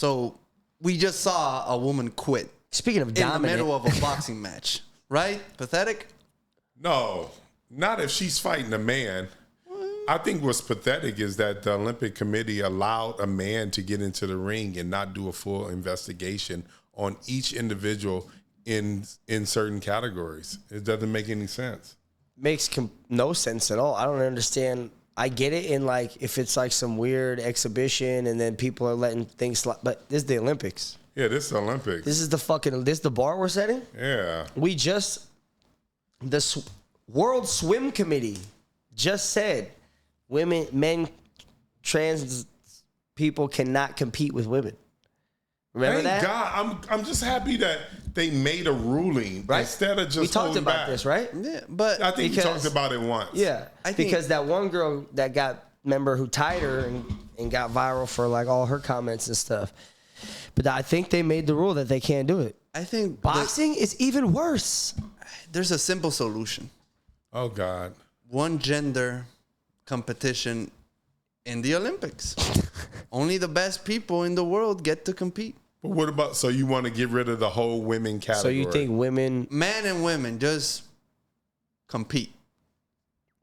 So we just saw a woman quit. Speaking of in dominant. the middle of a boxing match, right? Pathetic? No, not if she's fighting a man. I think what's pathetic is that the Olympic Committee allowed a man to get into the ring and not do a full investigation on each individual in certain categories. It doesn't make any sense. Makes no sense at all. I don't understand. I get it in like if it's like some weird exhibition and then people are letting things slide. But this is the Olympics. Yeah, this is the Olympics. This is the bar we're setting? Yeah. The World Swim Committee just said men, trans people cannot compete with women. Remember Thank that? God, I'm just happy that they made a ruling Right? instead of just we talked holding about back. this, right? Yeah, but I think we talked about it once. Yeah, because that one girl that got, remember, who tied her and got viral for like all her comments and stuff. But I think they made the rule that they can't do it. I think Boxing is even worse. there's a simple solution. Oh, God. One gender competition in the Olympics. Only the best people in the world get to compete. But what about, so you want to get rid of the whole women category? So you think women... Men and women just compete.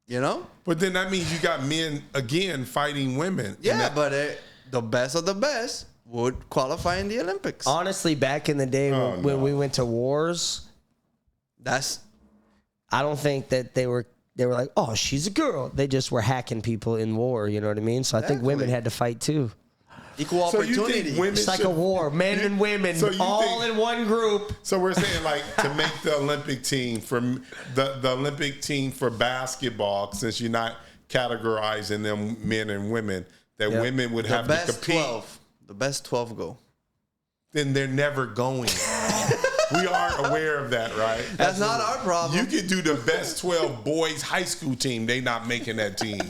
You know? But then that means you got men, again, fighting women. Yeah, but the best of the best would qualify in the Olympics. Honestly, back in the day when we went to wars, I don't think that they were like, oh, she's a girl. They just were hacking people in war, you know what I mean? So I think women had to fight too. Equal opportunity. It's like a war, men and women, all in one group. So we're saying, like, to make the Olympic team for the Olympic team for basketball, since you're not categorizing them men and women, that women would have to compete. The best 12 go. Then they're never going. We are aware of that, right? That's not our problem. You could do the best 12 boys high school team. They not making that team.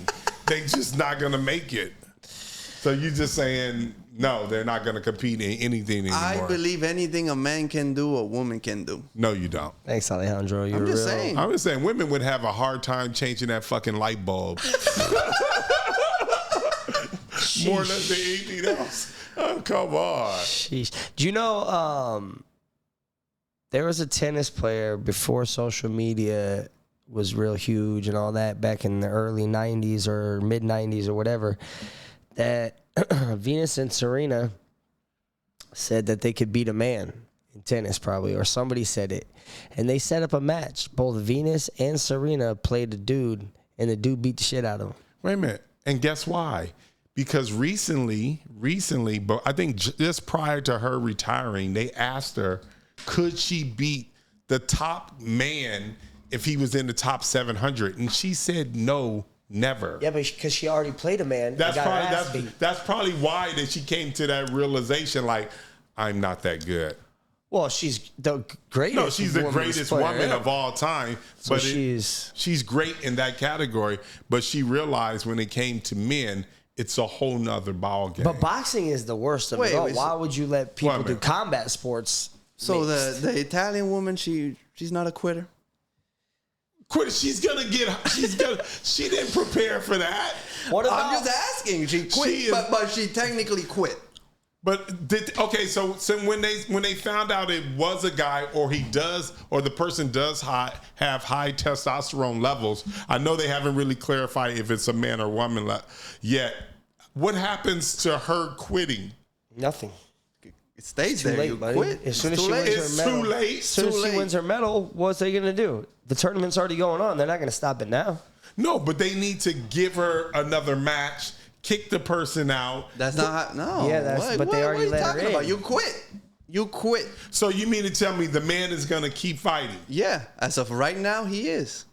They just not going to make it. So you just saying, no, they're not going to compete in anything anymore. I believe anything a man can do, a woman can do. No, you don't. Thanks, Alejandro. I'm just saying. I was saying women would have a hard time changing that fucking light bulb. More or less than anything else. Oh, come on. Sheesh. Do you know there was a tennis player before social media was real huge and all that back in the early 90s or mid 90s or whatever, that Venus and Serena said that they could beat a man in tennis probably, or somebody said it. And they set up a match. Both Venus and Serena played a dude, and the dude beat the shit out of him. Wait a minute. And guess why? Because recently, but I think just prior to her retiring, they asked her, could she beat the top man if he was in the top 700? And she said no, never. Yeah, but because she already played a man. That's probably why that she came to that realization, like, I'm not that good. Well, she's the greatest. No, she's the greatest woman of all time. So but she's great in that category. But she realized when it came to men, it's a whole nother ball game. But boxing is the worst of it all. Why would you let people do combat sports? So the Italian woman, she's not a quitter? Quitter, she didn't prepare for that. What about, I'm just asking. She quit, but she technically quit. But so when they found out it was a guy, or the person does have high testosterone levels, I know they haven't really clarified if it's a man or woman yet. What happens to her quitting? Nothing. It stays there. Late, you buddy. quit. As soon as she wins her medal, As soon as she wins her medal, what's they gonna do? The tournament's already going on. They're not gonna stop it now. No, but they need to give her another match, kick the person out. That's not no. Yeah, but they already let her in. About? You quit. So you mean to tell me the man is gonna keep fighting? Yeah, as of right now, he is.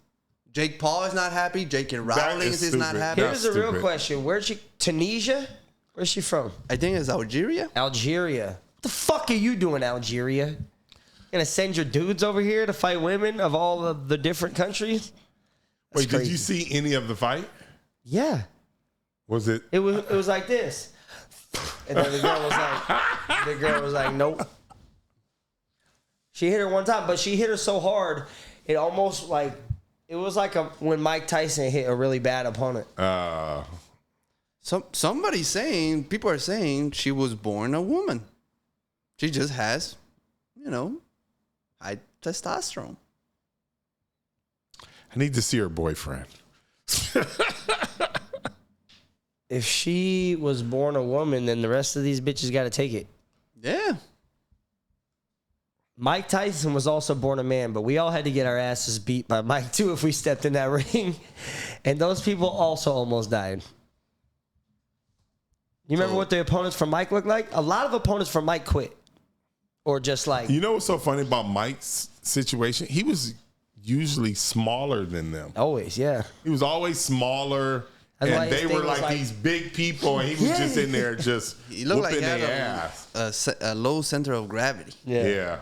Jake Paul is not happy. Jake Rawlings is not happy. Here's the real question: where's she? Tunisia? Where's she from? I think it's Algeria. Algeria. What the fuck are you doing, Algeria? Gonna send your dudes over here to fight women of all of the different countries? That's Wait, crazy. did you see any of the fight? Yeah. Was it? It was like this, and then the girl was like, nope. She hit her one time, but she hit her so hard, it almost like it was like when Mike Tyson hit a really bad opponent. Somebody's saying, people are saying she was born a woman. She just has, high testosterone. I need to see her boyfriend. If she was born a woman, then the rest of these bitches got to take it. Yeah. Mike Tyson was also born a man, but we all had to get our asses beat by Mike too if we stepped in that ring. And those people also almost died. You remember what the opponents for Mike looked like? A lot of opponents for Mike quit. Or just like... You know what's so funny about Mike's situation? He was usually smaller than them. Always, yeah. He was always smaller. And they were like these big people, and he was just in there just he looked whooping like he their had ass. a low center of gravity. Yeah.